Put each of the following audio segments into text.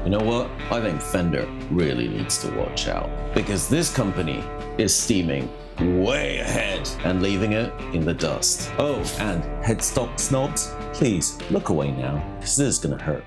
You know what? I think Fender really needs to watch out, because this company is steaming way ahead and leaving it in the dust. Oh, and Headstock Snobs, please look away now, because this is gonna hurt.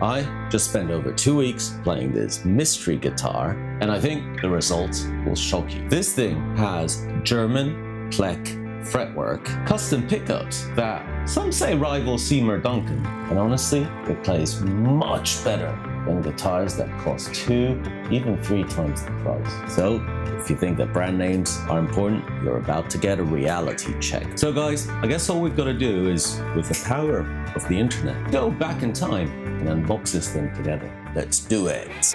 I just spent over 2 weeks playing this mystery guitar, and I think the results will shock you. This thing has German PLEK fretwork, custom pickups that some say rival Seymour Duncan, and honestly, it plays much better than guitars that cost 2, even 3 times the price. So, if you think that brand names are important, you're about to get a reality check. So guys, I guess all we've got to do is, with the power of the internet, go back in time and unbox this thing together. Let's do it.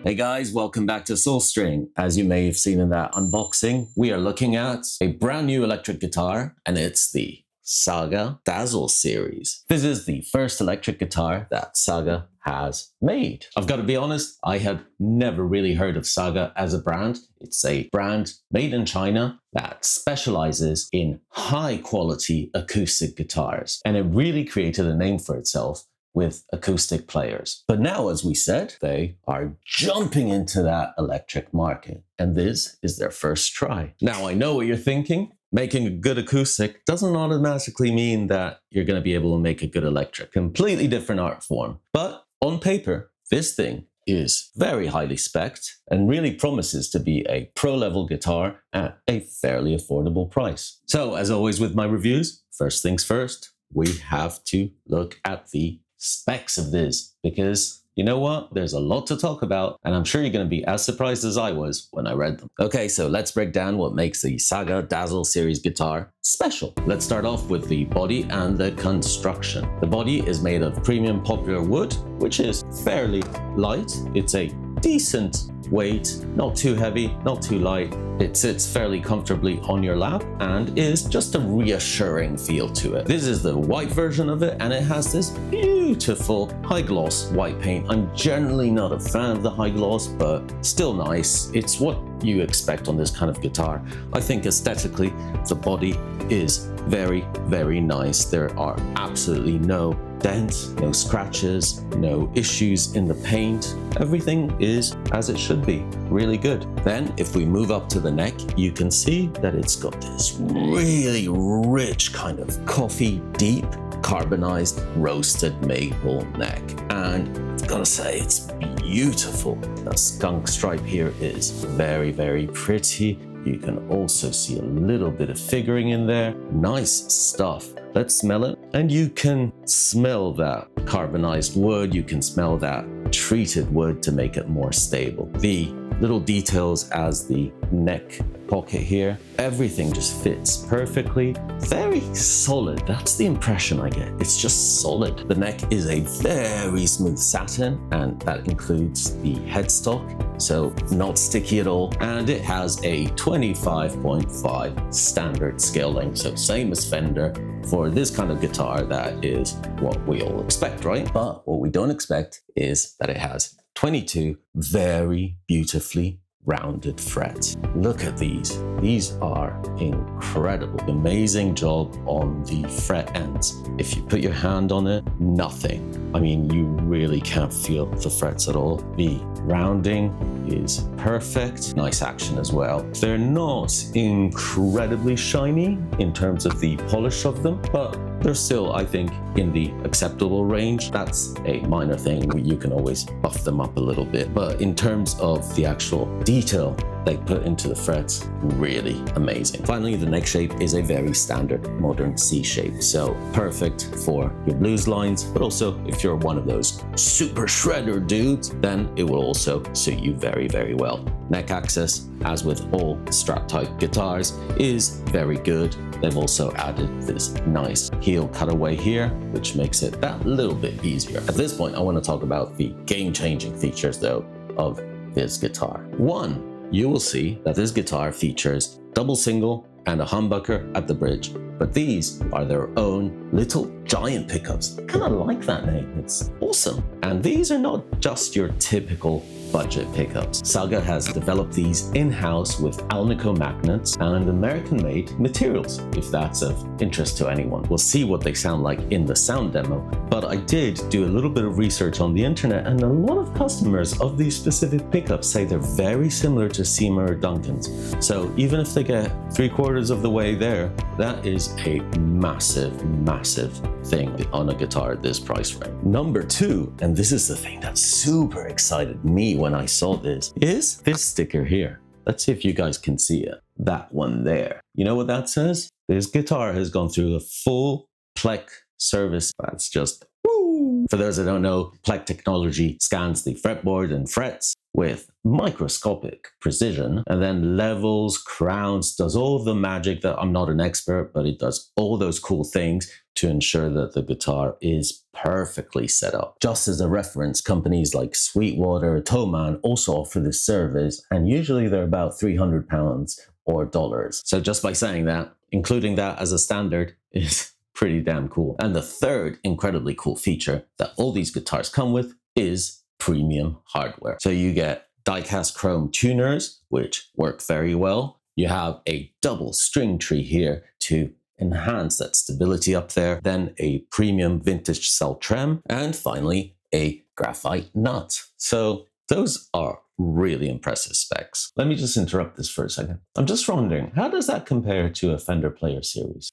Hey guys, welcome back to Soulstring. As you may have seen in that unboxing, we are looking at a brand new electric guitar, and it's the Saga Dazzles Series. This is the first electric guitar that Saga has made. I've got to be honest, I had never really heard of Saga as a brand. It's a brand made in China that specializes in high quality acoustic guitars, and it really created a name for itself with acoustic players. But now, as we said, they are jumping into that electric market, and this is their first try. Now, I know what you're thinking. Making a good acoustic doesn't automatically mean that you're going to be able to make a good electric. Completely different art form. But on paper, this thing is very highly spec'd and really promises to be a pro-level guitar at a fairly affordable price. So, as always with my reviews, first things first, we have to look at the specs of this, because you know what? There's a lot to talk about, and I'm sure you're going to be as surprised as I was when I read them. Okay, so let's break down what makes the Saga Dazzles Series guitar special. Let's start off with the body and the construction. The body is made of premium poplar wood, which is fairly light. It's a decent weight, not too heavy, not too light. It sits fairly comfortably on your lap and is just a reassuring feel to it. This is the white version of it, and it has this beautiful high gloss white paint. I'm generally not a fan of the high gloss, but still nice. It's what you expect on this kind of guitar. I think aesthetically, the body is very, very nice. There are absolutely no dents, no scratches, no issues in the paint. Everything is as it should be, really good. Then if we move up to the neck, you can see that it's got this really rich kind of coffee deep carbonized roasted maple neck, and I've got to say it's beautiful. The skunk stripe here is very, very pretty. You can also see a little bit of figuring in there. Nice stuff. Let's smell it. And you can smell that carbonized wood. You can smell that treated wood to make it more stable. The little details as the neck pocket here, everything just fits perfectly. Very solid. That's the impression I get. It's just solid. The neck is a very smooth satin, and that includes the headstock, so not sticky at all. And it has a 25.5 standard scale length, so same as Fender. For this kind of guitar, that is what we all expect, right? But what we don't expect is that it has 22 very beautifully rounded frets. Look at these. These are incredible. Amazing job on the fret ends. If you put your hand on it, nothing. I mean, you really can't feel the frets at all. The rounding is perfect. Nice action as well. They're not incredibly shiny in terms of the polish of them, but they're still, I think, in the acceptable range. That's a minor thing. You can always buff them up a little bit. But in terms of the actual detail they put into the frets, really amazing. Finally, the neck shape is a very standard modern C shape. So perfect for your blues lines, but also if you're one of those super shredder dudes, then it will also suit you very, very well. Neck access, as with all Strat type guitars, is very good. They've also added this nice heel cutaway here, which makes it that little bit easier. At this point, I want to talk about the game-changing features though of this guitar. One, you will see that this guitar features double single and a humbucker at the bridge, but these are their own little giant pickups. I kind of like that name, it's awesome. And these are not just your typical budget pickups. Saga has developed these in-house with Alnico magnets and American-made materials, if that's of interest to anyone. We'll see what they sound like in the sound demo, but I did do a little bit of research on the internet, and a lot of customers of these specific pickups say they're very similar to Seymour Duncan's. So even if they get 3/4 of the way there, that is a massive, massive thing on a guitar at this price range. Number two, and this is the thing that super excited me when I saw this, is this sticker here. Let's see if you guys can see it. That one there. You know what that says? This guitar has gone through a full PLEK service. That's just woo! For those that don't know, PLEK technology scans the fretboard and frets with microscopic precision, and then levels, crowns, does all the magic that I'm not an expert, but it does all those cool things to ensure that the guitar is perfectly set up. Just as a reference, companies like Sweetwater, Thomann also offer this service, and usually they're about £300 or dollars. So just by saying that, including that as a standard is pretty damn cool. And the third incredibly cool feature that all these guitars come with is premium hardware. So you get die-cast chrome tuners, which work very well. You have a double string tree here to enhance that stability up there, then a premium vintage cell trem, and finally a graphite nut. So those are really impressive specs. Let me just interrupt this for a second. I'm just wondering, how does that compare to a Fender Player Series?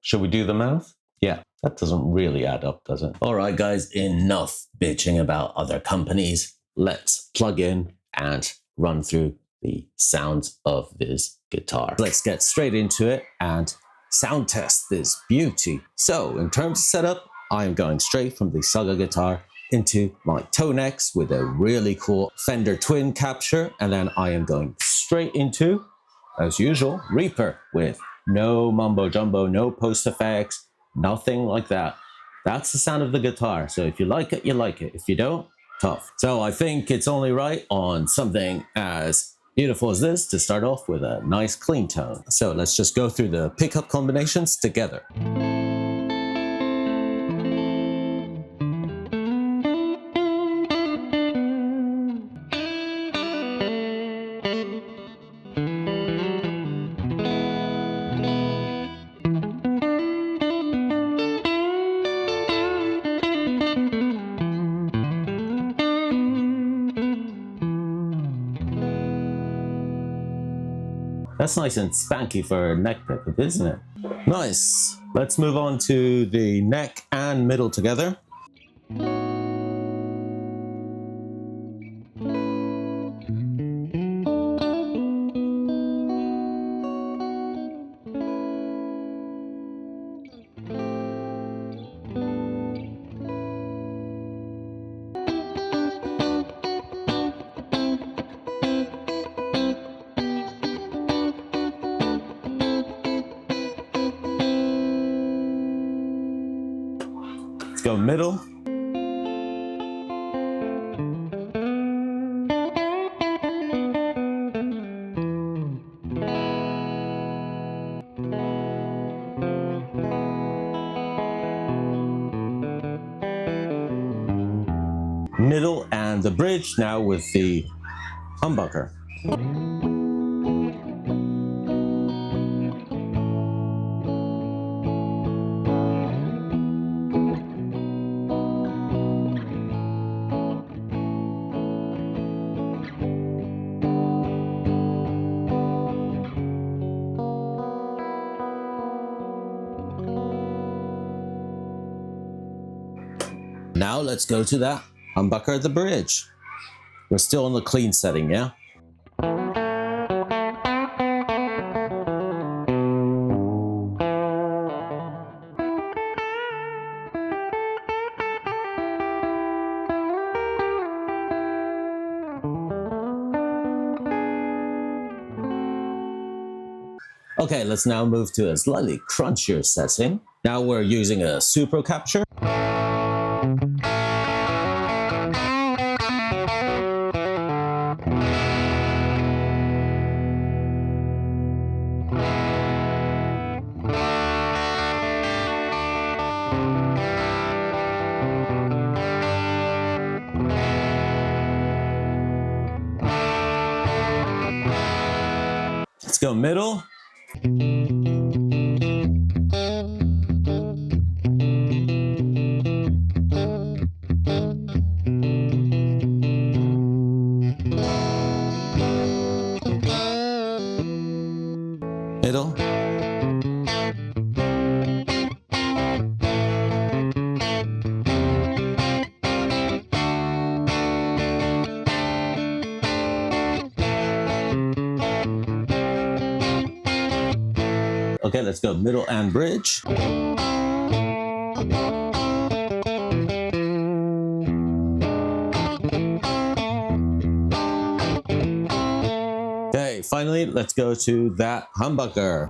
Should we do the math? Yeah, that doesn't really add up, does it? All right, guys, enough bitching about other companies. Let's plug in and run through the sounds of this guitar. Let's get straight into it and sound test this beauty. So in terms of setup, I am going straight from the Saga guitar into my toe necks with a really cool Fender twin capture, and then I am going straight into, as usual, Reaper with no mumbo jumbo, no post effects, nothing like that. That's the sound of the guitar. So if you like it, you like it. If you don't, tough. So I think it's only right on something as beautiful as this to start off with a nice clean tone. So let's just go through the pickup combinations together. That's nice and spanky for a neck pickup, isn't it? Nice. Let's move on to the neck and middle together. Go middle. Middle and the bridge now with the humbucker. Now let's go to that humbucker at the bridge. We're still on the clean setting, yeah? Okay, let's now move to a slightly crunchier setting. Now we're using a super capture. Let's go middle. Middle. Okay, let's go middle and bridge. Okay, finally, let's go to that humbucker.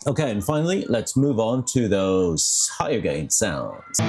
Okay, and finally, let's move on to those higher gain sounds.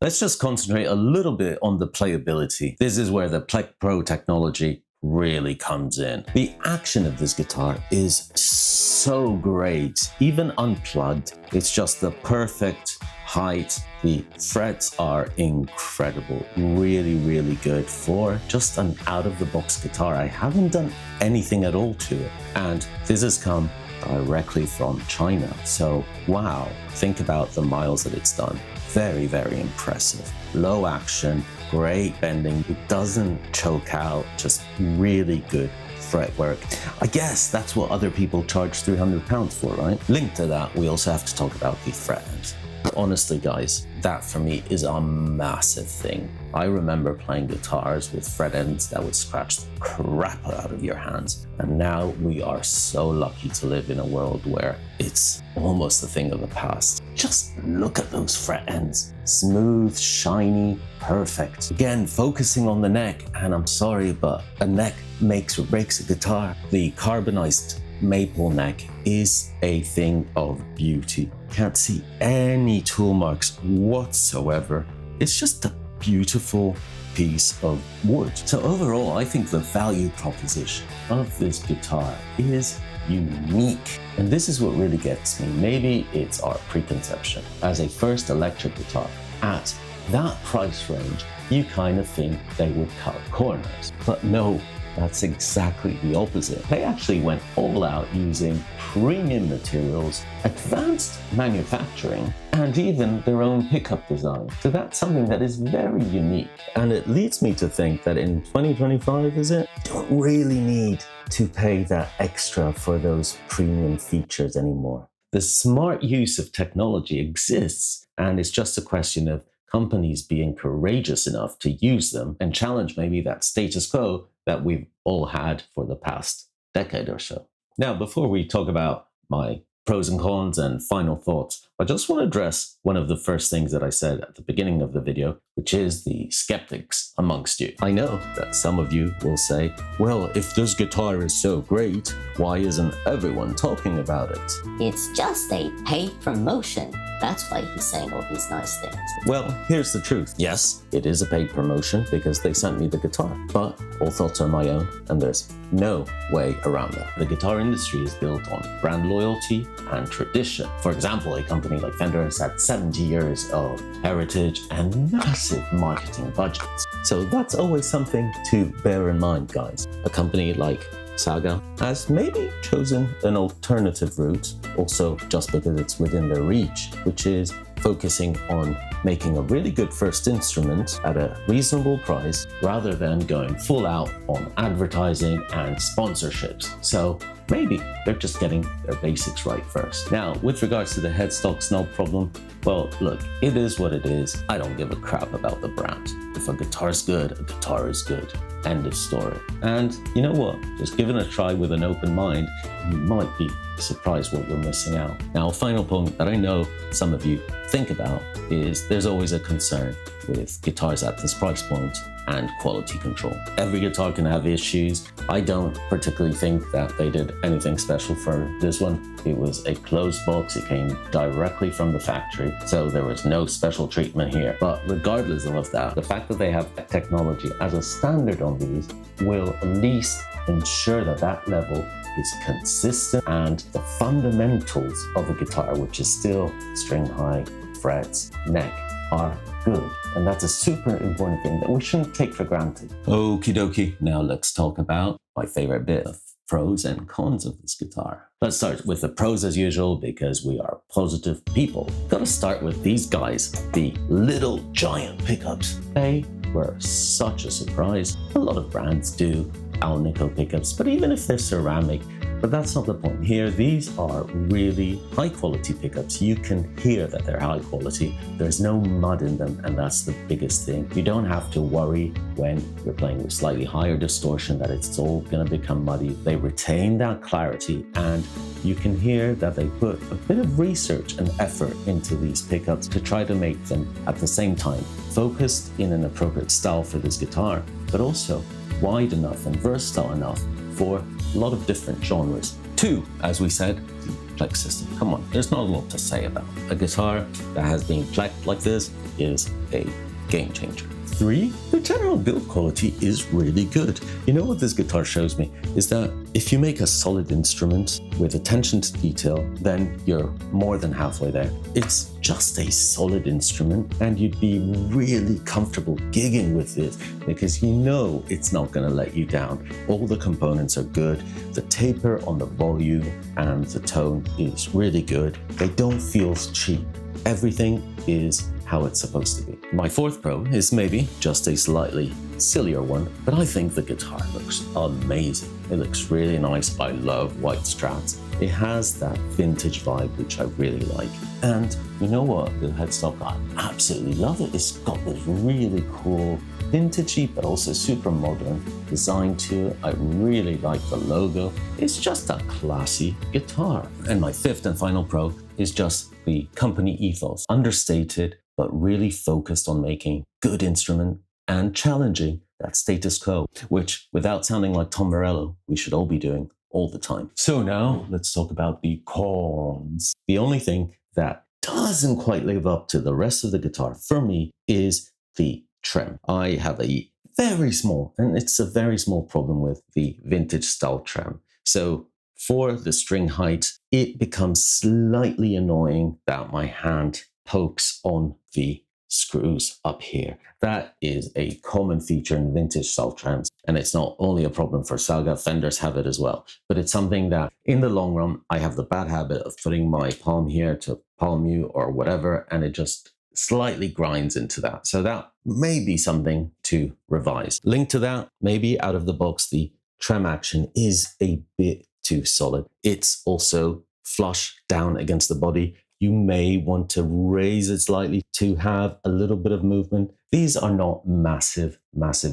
Let's just concentrate a little bit on the playability. This is where the PLEK Pro technology really comes in. The action of this guitar is so great. Even unplugged, it's just the perfect height. The frets are incredible. Really, really good for just an out-of-the-box guitar. I haven't done anything at all to it. And this has come directly from China. So wow, think about the miles that it's done. Very, very impressive. Low action, great bending. It doesn't choke out, just really good fretwork. I guess that's what other people charge £300 for, right? Linked to that, we also have to talk about the fret ends. Honestly, guys, that for me is a massive thing. I remember playing guitars with fret ends that would scratch the crap out of your hands. And now we are so lucky to live in a world where it's almost a thing of the past. Just look at those fret ends. Smooth, shiny, perfect. Again, focusing on the neck, and I'm sorry, but a neck makes or breaks a guitar. The carbonized maple neck is a thing of beauty. Can't see any tool marks whatsoever. It's just a beautiful piece of wood. So overall, I think the value proposition of this guitar is unique. And this is what really gets me. Maybe it's our preconception. As a first electric guitar, at that price range, you kind of think they would cut corners. But no, that's exactly the opposite. They actually went all out using premium materials, advanced manufacturing, and even their own pickup design. So that's something that is very unique. And it leads me to think that in 2025, you don't really need to pay that extra for those premium features anymore. The smart use of technology exists, and it's just a question of companies being courageous enough to use them and challenge maybe that status quo that we've all had for the past decade or so. Now, before we talk about my pros and cons and final thoughts, I just want to address one of the first things that I said at the beginning of the video, which is the skeptics amongst you. I know that some of you will say, well, if this guitar is so great, why isn't everyone talking about it? It's just a paid promotion. That's why he's saying all these nice things. Well, here's the truth. Yes, it is a paid promotion because they sent me the guitar, but all thoughts are my own, and there's no way around that. The guitar industry is built on brand loyalty and tradition. For example, a company like Fender has had 70 years of heritage and massive marketing budgets. So that's always something to bear in mind, guys. A company like Saga has maybe chosen an alternative route, also just because it's within their reach, which is focusing on making a really good first instrument at a reasonable price rather than going full out on advertising and sponsorships. So maybe they're just getting their basics right first. Now, with regards to the headstock snob problem, well, look, it is what it is. I don't give a crap about the brand. If a guitar's good, a guitar is good. End of story. And you know what? Just give it a try with an open mind. You might be surprised what you're missing out. Now, a final point that I know some of you think about is there's always a concern with guitars at this price point and quality control. Every guitar can have issues. I don't particularly think that they did anything special for this one. It was a closed box. It came directly from the factory, so there was no special treatment here. But regardless of that, the fact that they have technology as a standard on these will at least ensure that that level is consistent and the fundamentals of a guitar, which is still string height, frets, neck, are good. And that's a super important thing that we shouldn't take for granted. Okie dokie, now let's talk about my favorite bit of pros and cons of this guitar. Let's start with the pros as usual because we are positive people. Gotta start with these guys, the little giant pickups. They were such a surprise. A lot of brands do Alnico pickups, but even if they're ceramic, but that's not the point here. These are really high quality pickups. You can hear that they're high quality. There's no mud in them, and that's the biggest thing. You don't have to worry when you're playing with slightly higher distortion that it's all gonna become muddy. They retain that clarity, and you can hear that they put a bit of research and effort into these pickups to try to make them at the same time focused in an appropriate style for this guitar, but also wide enough and versatile enough for a lot of different genres. 2, as we said, the PLEK system. Come on, there's not a lot to say about it. A guitar that has been PLEKed like this is a game changer. 3, the general build quality is really good. You know what this guitar shows me is that if you make a solid instrument with attention to detail, then you're more than halfway there. It's just a solid instrument and you'd be really comfortable gigging with it because you know it's not going to let you down. All the components are good. The taper on the volume and the tone is really good. They don't feel cheap. Everything is how it's supposed to be. My 4th pro is maybe just a slightly sillier one, but I think the guitar looks amazing. It looks really nice. I love white strats. It has that vintage vibe, which I really like. And you know what? The headstock, I absolutely love it. It's got this really cool vintagey, but also super modern design to it. I really like the logo. It's just a classy guitar. And my 5th and final pro is just the company ethos. Understated, but really focused on making good instrument and challenging that status quo, which, without sounding like Tom Morello, we should all be doing all the time. So now let's talk about the cons. The only thing that doesn't quite live up to the rest of the guitar for me is the trem. I have a very small, and it's a very small problem with the vintage style trem. So for the string height, it becomes slightly annoying that my hand pokes on the screws up here. That is a common feature in vintage style trems, and it's not only a problem for Saga, Fenders have it as well. But it's something that in the long run, I have the bad habit of putting my palm here to palm you or whatever, and it just slightly grinds into that. So that may be something to revise. Link to that, maybe out of the box, the trem action is a bit too solid. It's also flush down against the body. You may want to raise it slightly to have a little bit of movement. These are not massive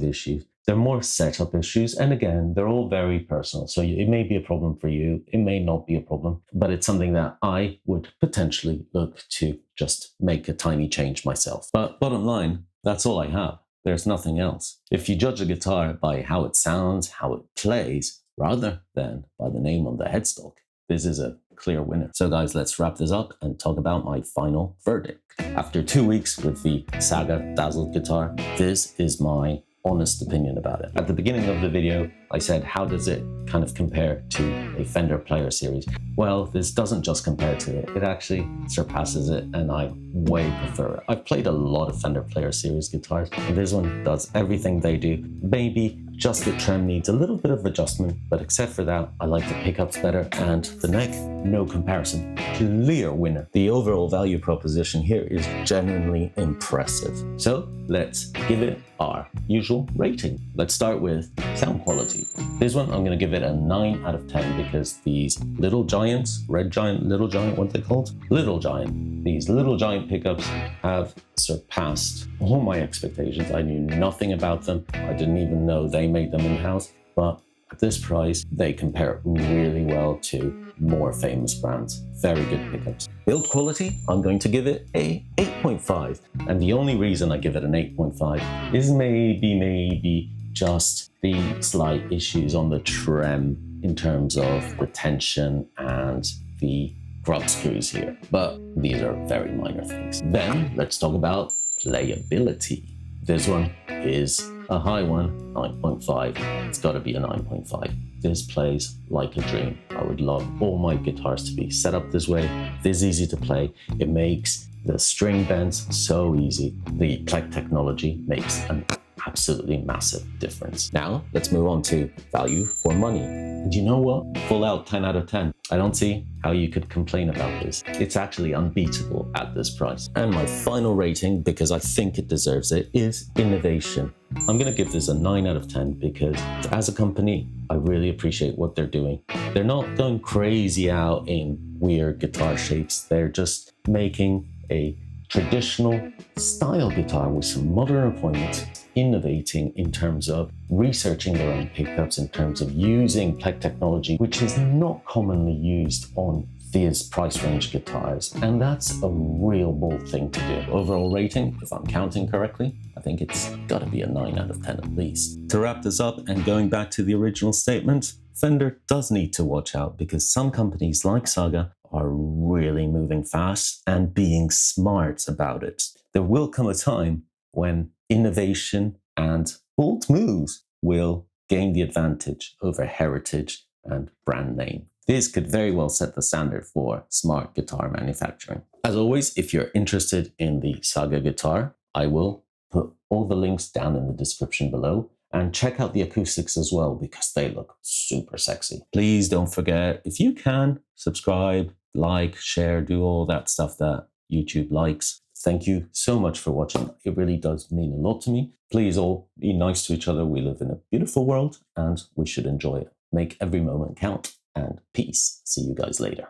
issues. They're more setup issues. And again, they're all very personal. So it may be a problem for you. It may not be a problem, but it's something that I would potentially look to just make a tiny change myself. But bottom line, that's all I have. There's nothing else. If you judge a guitar by how it sounds, how it plays, rather than by the name on the headstock, this is a clear winner. So guys, let's wrap this up and talk about my final verdict. After 2 weeks with the Saga Dazzles guitar, this is my honest opinion about it. At the beginning of the video, I said, how does it kind of compare to a Fender Player Series? Well, this doesn't just compare to it. It actually surpasses it, and I way prefer it. I've played a lot of Fender Player Series guitars, and this one does everything they do. Maybe just the trem needs a little bit of adjustment, but except for that, I like the pickups better, and the neck, no comparison. Clear winner. The overall value proposition here is genuinely impressive. So let's give it our usual rating. Let's start with sound quality. This one, I'm going to give it a 9 out of 10 because these little giants, red giant, little giant, what are they called? Little giant. These little giant pickups have surpassed all my expectations. I knew nothing about them. I didn't even know they made them in-house, but at this price, they compare really well to more famous brands. Very good pickups. Build quality, I'm going to give it a 8.5. And the only reason I give it an 8.5 is maybe just the slight issues on the trem in terms of retention and the grub screws here. But these are very minor things. Then let's talk about playability. This one is a high one, 9.5. It's got to be a 9.5. This plays like a dream. I would love all my guitars to be set up this way, this easy to play. It makes the string bends so easy. The PLEK technology makes an absolutely massive difference. Now, let's move on to value for money. And you know what? Full out 10 out of 10. I don't see how you could complain about this. It's actually unbeatable at this price. And my final rating, because I think it deserves it, is innovation. I'm going to give this a 9 out of 10 because as a company, I really appreciate what they're doing. They're not going crazy out in weird guitar shapes. They're just making a traditional style guitar with some modern appointments, innovating in terms of researching their own pickups, in terms of using PLEK technology, which is not commonly used on these price range guitars. And that's a real bold thing to do. Overall rating, if I'm counting correctly, I think it's got to be a 9 out of 10 at least. To wrap this up and going back to the original statement, Fender does need to watch out because some companies like Saga are really moving fast and being smart about it. There will come a time when innovation and bold moves will gain the advantage over heritage and brand name. This could very well set the standard for smart guitar manufacturing. As always, if you're interested in the Saga guitar, I will put all the links down in the description below. And check out the acoustics as well because they look super sexy. Please don't forget, if you can, subscribe, like, share, do all that stuff that YouTube likes. Thank you so much for watching. It really does mean a lot to me. Please all be nice to each other. We live in a beautiful world and we should enjoy it. Make every moment count, and peace. See you guys later.